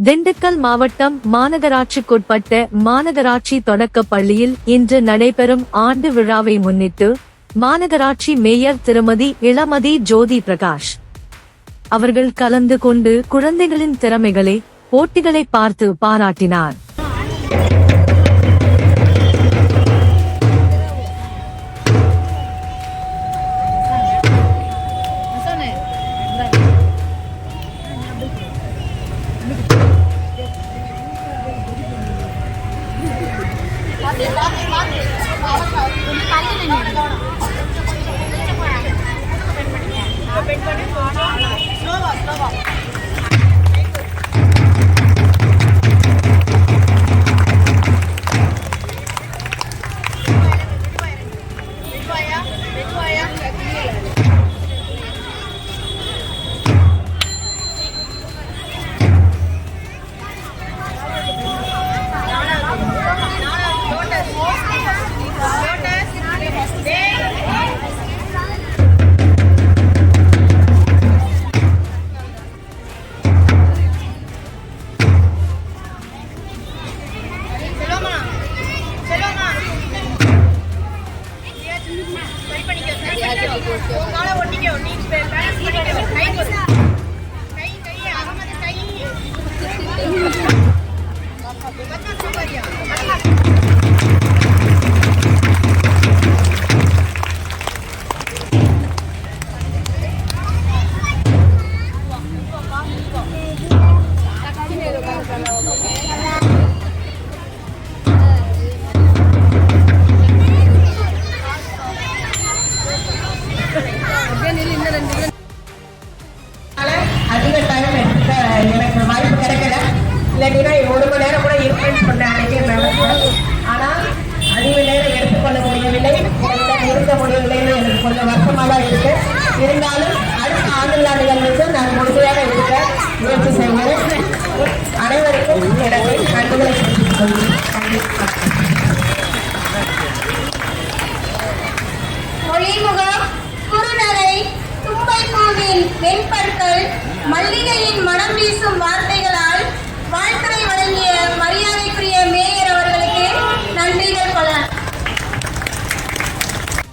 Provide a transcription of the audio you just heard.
திண்டுக்கல் மாவட்டம் மாநகராட்சிக்குட்பட்ட மாநகராட்சி தொடக்கப் பள்ளியில் இன்று நடைபெறும் ஆண்டு விழாவை முன்னிட்டு மாநகராட்சி மேயர் திருமதி இளமதி ஜோதி பிரகாஷ் அவர்கள் கலந்து கொண்டு குழந்தைகளின் திறமைகளை போட்டிகளை பார்த்து பாராட்டினார். அதிக டைம் எடுத்துக்க எனக்கு வாய்ப்பு கிடைக்கல. இல்லாட்டினா 1 மணி நேரம் கூட இருப்பேன்னு சொன்ன அன்னைக்கே மேடம். ஆனால் அதிக நேரம் எடுத்துக்கொள்ள முடியவில்லை, இருக்க முடியவில்லைன்னு எனக்கு கொஞ்சம் வருத்தமாக தான் இருக்கு. இருந்தாலும் அடுத்த ஆண்டுகளுக்கு நான் முழுமையாக இருக்க முயற்சி செய்கிறேன். அனைவருக்கும் எனக்கு நன்றிகளை தெரிவித்துக் கொள்கிறேன். மொழிமுகம், குறுநரை, தும்பை பூவின் வெண்பற்கள், மல்லிகையின் மனம் வீசும் வார்த்தை